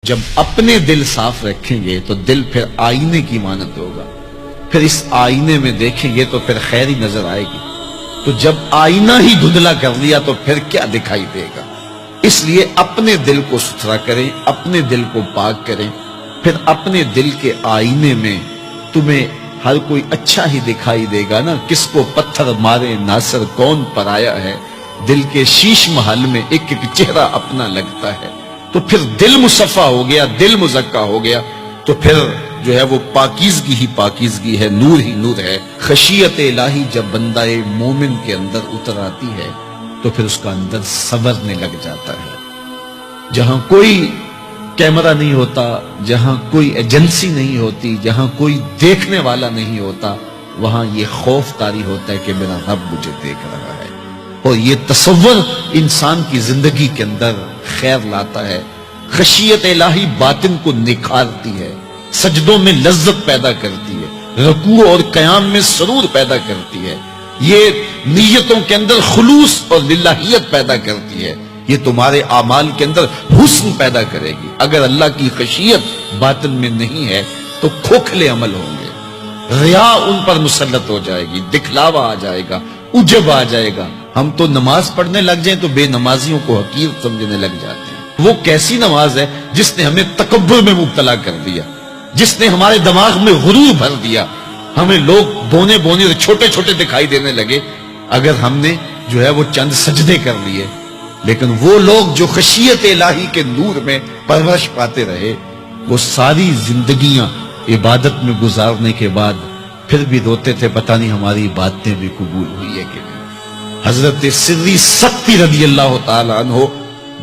جب اپنے دل صاف رکھیں گے تو دل پھر آئینے کی مانند ہوگا، پھر اس آئینے میں دیکھیں گے تو پھر خیر ہی نظر آئے گی۔ تو جب آئینہ ہی دھندلا کر لیا تو پھر کیا دکھائی دے گا؟ اس لیے اپنے دل کو ستھرا کریں، اپنے دل کو پاک کریں، پھر اپنے دل کے آئینے میں تمہیں ہر کوئی اچھا ہی دکھائی دے گا نا۔ کس کو پتھر مارے ناصر کون پر آیا ہے، دل کے شیش محل میں ایک ایک چہرہ اپنا لگتا ہے۔ تو پھر دل مصفا ہو گیا، دل مزکا ہو گیا، تو پھر جو ہے وہ پاکیزگی ہی پاکیزگی ہے، نور ہی نور ہے۔ خشیت الہی جب بندہ مومن کے اندر اتر آتی ہے تو پھر اس کا اندر سنورنے لگ جاتا ہے۔ جہاں کوئی کیمرہ نہیں ہوتا، جہاں کوئی ایجنسی نہیں ہوتی، جہاں کوئی دیکھنے والا نہیں ہوتا، وہاں یہ خوف طاری ہوتا ہے کہ میرا رب مجھے دیکھ رہا ہے، اور یہ تصور انسان کی زندگی کے اندر خیر لاتا ہے۔ خشیت الہی باطن کو نکھارتی ہے، سجدوں میں لذت پیدا کرتی ہے، رکوع اور قیام میں سرور پیدا کرتی ہے، یہ نیتوں کے اندر خلوص اور للہیت پیدا کرتی ہے، یہ تمہارے اعمال کے اندر حسن پیدا کرے گی۔ اگر اللہ کی خشیت باطن میں نہیں ہے تو کھوکھلے عمل ہوں گے، ریا ان پر مسلط ہو جائے گی، دکھلاوا آ جائے گا، عجب آ جائے گا۔ ہم تو نماز پڑھنے لگ جائیں تو بے نمازیوں کو حقیر سمجھنے لگ جاتے ہیں۔ وہ کیسی نماز ہے جس نے ہمیں تکبر میں مبتلا کر دیا، جس نے ہمارے دماغ میں غرور بھر دیا، ہمیں لوگ بونے بونے اور چھوٹے چھوٹے دکھائی دینے لگے اگر ہم نے جو ہے وہ چند سجدے کر لیے۔ لیکن وہ لوگ جو خشیت الہی کے نور میں پرورش پاتے رہے، وہ ساری زندگیاں عبادت میں گزارنے کے بعد پھر بھی روتے تھے، پتہ نہیں ہماری باتیں بھی قبول ہوئی ہے کہ نہیں۔ حضرت سری سکتی رضی اللہ تعالی عنہ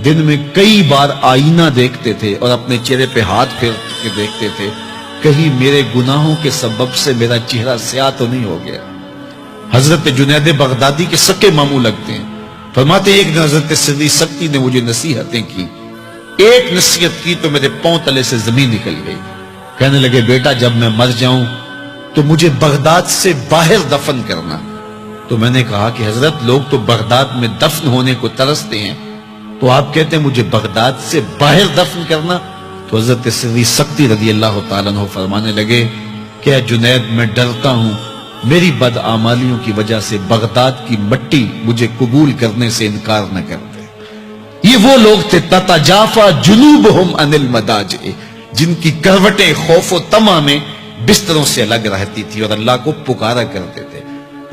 دن میں کئی بار آئینہ دیکھتے تھے اور اپنے چہرے پہ ہاتھ پھیر کے دیکھتے تھے، کہیں میرے گناہوں کے سبب سے میرا چہرہ سیاہ تو نہیں ہو گیا۔ حضرت جنید بغدادی کے سکے ماموں لگتے ہیں، فرماتے ہیں ایک دن حضرت سری سکتی نے مجھے نصیحتیں کی، ایک نصیحت کی تو میرے پاؤں تلے سے زمین نکل گئی۔ کہنے لگے بیٹا جب میں مر جاؤں تو مجھے بغداد سے باہر دفن کرنا۔ تو میں نے کہا کہ حضرت لوگ تو بغداد میں دفن ہونے کو ترستے ہیں، تو آپ کہتے ہیں مجھے بغداد سے باہر دفن کرنا؟ تو حضرت سری سکتی رضی اللہ تعالیٰ عنہ فرمانے لگے کہ اے جنید میں ڈرتا ہوں میری بدعمالیوں کی وجہ سے بغداد کی مٹی مجھے قبول کرنے سے انکار نہ کر دے۔ یہ وہ لوگ تھے تتجافا جنوبہم عن المضاجع، جن کی کروٹیں خوف و طمع میں بستروں سے الگ رہتی تھی اور اللہ کو پکارا کرتے تھے،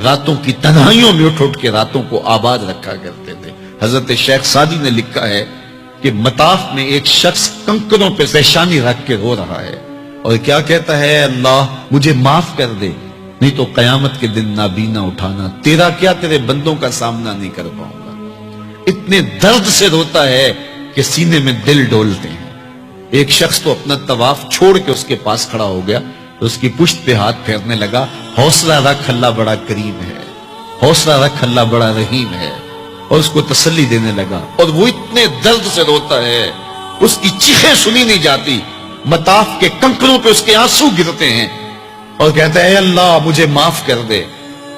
راتوں کی تنہائیوں میں اٹھ کے راتوں کو آباد رکھا کرتے تھے۔ حضرت شیخ سعدی نے لکھا ہے کہ مطاف میں ایک شخص کنکروں پہ پیشانی رکھ کے رو رہا ہے اور کیا کہتا ہے، اللہ مجھے معاف کر دے نہیں تو قیامت کے دن نابینا اٹھانا، تیرا کیا تیرے بندوں کا سامنا نہیں کر پاؤں گا۔ اتنے درد سے روتا ہے کہ سینے میں دل ڈولتے ہیں۔ ایک شخص تو اپنا طواف چھوڑ کے اس کے پاس کھڑا ہو گیا، اس کی پشت پہ ہاتھ پھیرنے لگا، حوصلہ رکھ اللہ بڑا کریم ہے، حوصلہ رکھ اللہ بڑا رحیم ہے، اور اس کو تسلی دینے لگا۔ اور وہ اتنے درد سے روتا ہے، اس کی چیخیں سنی نہیں جاتی، مطاف کے کنکروں پہ اس کے آنسو گرتے ہیں اور کہتا ہے اے اللہ مجھے معاف کر دے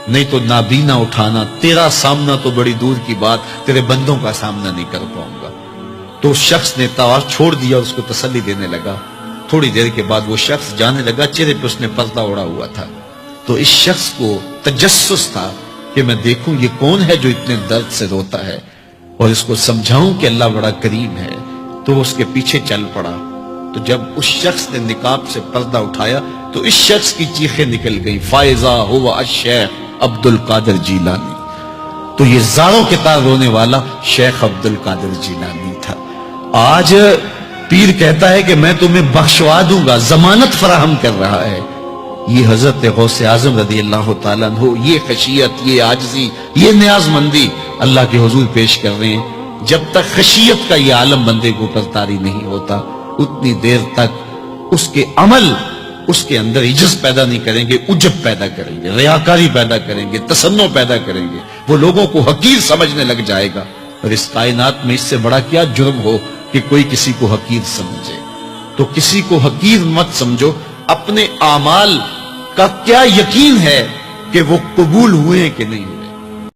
نہیں تو نابینا اٹھانا، تیرا سامنا تو بڑی دور کی بات، تیرے بندوں کا سامنا نہیں کر پاؤں گا۔ تو اس شخص نے طواف چھوڑ دیا اور اس کو تسلی دینے لگا۔ تھوڑی دیر کے بعد وہ شخص جانے لگا، چہرے پہ اس نے پردہ اڑا ہوا تھا۔ تو اس شخص کو تجسس تھا کہ میں دیکھوں یہ کون ہے جو اتنے درد سے روتا ہے اور اس کو سمجھاؤں کہ اللہ بڑا کریم ہے۔ تو وہ اس کے پیچھے چل پڑا۔ تو جب اس شخص نے نقاب سے پردہ اٹھایا تو اس شخص کی چیخیں نکل گئی، فائزہ ہوا الشیخ عبد القادر جیلانی۔ تو یہ زاروں کے تار رونے والا شیخ عبد القادر جیلانی تھا۔ آج پیر کہتا ہے کہ میں تمہیں بخشوا دوں گا، ضمانت فراہم کر رہا ہے۔ یہ حضرت غوث اعظم رضی اللہ تعالیٰ عنہ یہ خشیت، یہ عاجزی، یہ نیاز مندی اللہ کے حضور پیش کر رہے ہیں۔ جب تک خشیت کا یہ عالم بندے کو اوپر طاری نہیں ہوتا اتنی دیر تک اس کے عمل اس کے اندر عجز پیدا نہیں کریں گے، عجب پیدا کریں گے، ریاکاری پیدا کریں گے، تصنع پیدا کریں گے، وہ لوگوں کو حقیر سمجھنے لگ جائے گا۔ اور اس کائنات میں اس سے بڑا کیا جرم ہو کہ کوئی کسی کو حقیر سمجھے؟ تو کسی کو حقیر مت سمجھو، اپنے اعمال کا کیا یقین ہے کہ وہ قبول ہوئے کہ نہیں ہوئے؟